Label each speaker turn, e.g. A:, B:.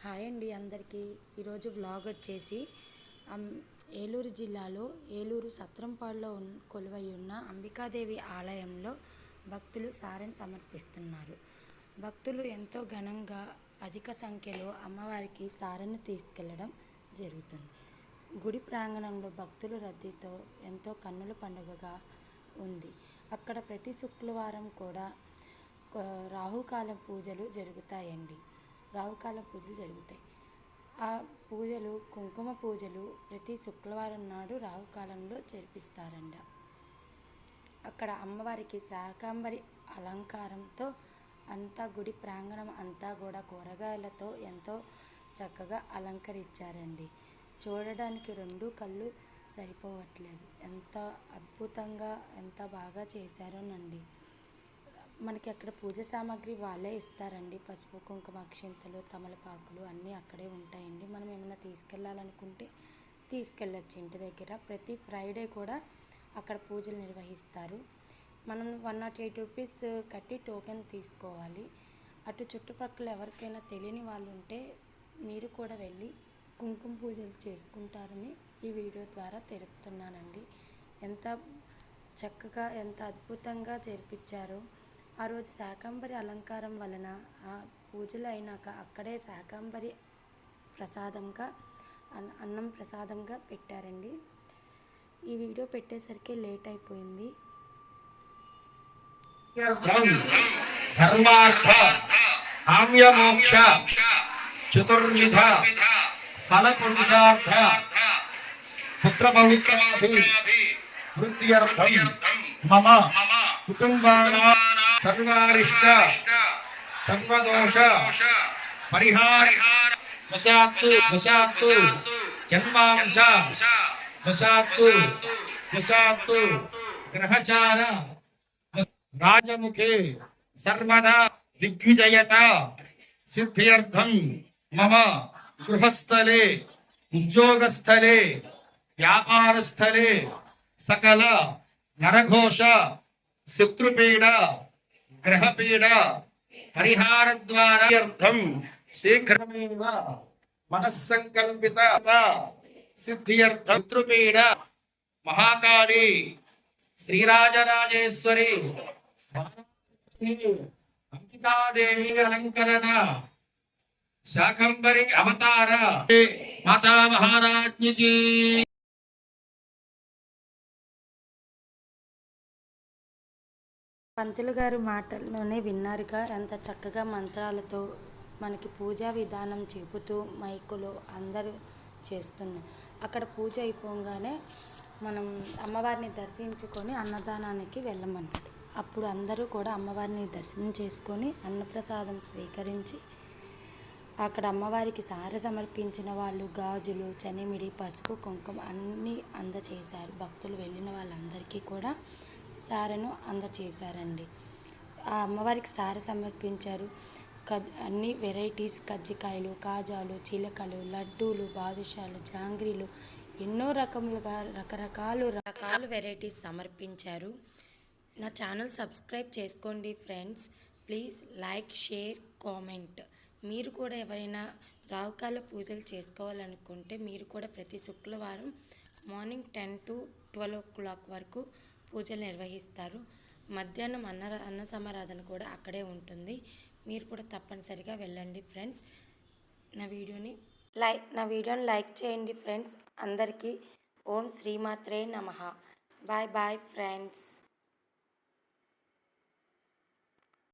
A: Hi అండి అందరికీ. ఈరోజు వ్లాగ్ వచ్చేసి ఏలూరు జిల్లాలో ఏలూరు సత్రంపాడులో కొలువై ఉన్న అంబికాదేవి ఆలయంలో భక్తులు సారెను సమర్పిస్తున్నారు. భక్తులు ఎంతో ఘనంగా అధిక సంఖ్యలో అమ్మవారికి సారెను తీసుకెళ్లడం జరుగుతుంది. గుడి ప్రాంగణంలో భక్తుల రద్దీతో ఎంతో కన్నుల పండుగగా ఉంది. అక్కడ ప్రతి శుక్రవారం కూడా రాహుకాలం పూజలు జరుగుతాయండి. రాహుకాల పూజలు జరుగుతాయి. ఆ పూజలు కుంకుమ పూజలు ప్రతి శుక్రవారం నాడు రాహుకాలంలో జరిపిస్తారంట. అక్కడ అమ్మవారికి శాకంబరి అలంకారంతో అంతా గుడి ప్రాంగణం అంతా కూడా కూరగాయలతో ఎంతో చక్కగా అలంకరించారండి. చూడడానికి రెండు కళ్ళు సరిపోవట్లేదు. ఎంత అద్భుతంగా ఎంత బాగా చేశారోనండి. మనకి అక్కడ పూజ సామాగ్రి వాళ్ళే ఇస్తారండి. పసుపు కుంకుమ అక్షింతలు తమలపాకులు అన్నీ అక్కడే ఉంటాయండి. మనం ఏమైనా తీసుకెళ్ళాలనుకుంటే తీసుకెళ్ళచ్చు ఇంటి దగ్గర. ప్రతి ఫ్రైడే కూడా అక్కడ పూజలు నిర్వహిస్తారు. మనం 108 రూపీస్ కట్టి టోకెన్ తీసుకోవాలి. అటు చుట్టుపక్కల ఎవరికైనా తెలియని వాళ్ళు ఉంటే మీరు కూడా వెళ్ళి కుంకుమ పూజలు చేసుకుంటారని ఈ వీడియో ద్వారా తెలుపుతున్నానండి. ఎంత చక్కగా ఎంత అద్భుతంగా జరిపించారో. ఆ రోజు శాకంబరి అలంకారం వలన ఆ పూజలు అయినాక అక్కడే శాకంబరి ప్రసాదంగా అన్నం ప్రసాదంగా పెట్టారండి. ఈ వీడియో పెట్టేసరికి లేట్ అయిపోయింది.
B: ధర్మార్థ కామ్య మోక్ష చతుర్విధ ఫలపురుషార్థ పుత్ర పవిత్రాభి వృద్ధ్యర్థం మమ కుటుంబానాం సర్వారిష్ట సర్వదోష పరిహార వశాత్తు వశాత్తు జన్మాంశ వశాత్తు వశాత్తు గ్రహచార రాజముఖే సర్వదా దిగ్విజయత సిద్ధ్యర్థం మమ గృహస్థలే ఉద్యోగస్థలే వ్యాపారస్థలే సకల నరఘోష శత్రుపీడ గ్రహపీడ పరిహార ద్వారార్థం శీఘ్రమేవ మనస్సంకల్పిత సిద్ధ్యర్థం శత్రుపీడ మహాకాళీ శ్రీరాజరాజేశ్వరి అంబికాదేవి అలంకరణ శాకంబరి అవతార మాతా మహారాజ్ఞికి.
A: పంతులు గారు మాటల్లోనే విన్నారుగా ఎంత చక్కగా మంత్రాలతో మనకి పూజా విధానం చెబుతూ మైకులో అందరూ చేస్తున్నారు. అక్కడ పూజ అయిపోగానే మనం అమ్మవారిని దర్శించుకొని అన్నదానానికి వెళ్ళమన్నారు. అప్పుడు అందరూ కూడా అమ్మవారిని దర్శనం చేసుకొని అన్నప్రసాదం స్వీకరించి అక్కడ అమ్మవారికి సారె సమర్పించిన వాళ్ళు గాజులు చనిమిడి పసుపు కుంకుమ అన్నీ అందచేశారు. భక్తులు వెళ్ళిన వాళ్ళందరికీ కూడా సారెను అందచేశారండి. ఆ అమ్మవారికి సారె సమర్పించారు. అన్ని వెరైటీస్ కజ్జికాయలు కాజాలు చిలకలు లడ్డూలు బాదుషాలు జాంగ్రీలు ఎన్నో రకములుగా రకరకాలు వెరైటీస్ సమర్పించారు. నా ఛానల్ సబ్స్క్రైబ్ చేసుకోండి friends. Please like share comment. మీరు కూడా ఎవరైనా రాహుకాల పూజలు చేసుకోవాలనుకుంటే మీరు కూడా ప్రతి శుక్రవారం మార్నింగ్ 10 to 12 o'clock వరకు పూజలు నిర్వహిస్తారు. మధ్యాహ్నం అన్న సమారాధన కూడా అక్కడే ఉంటుంది. మీరు కూడా తప్పనిసరిగా వెళ్ళండి ఫ్రెండ్స్. నా వీడియోని లైక్ చేయండి ఫ్రెండ్స్. అందరికీ ఓం శ్రీమాత్రే నమః. Bye bye friends.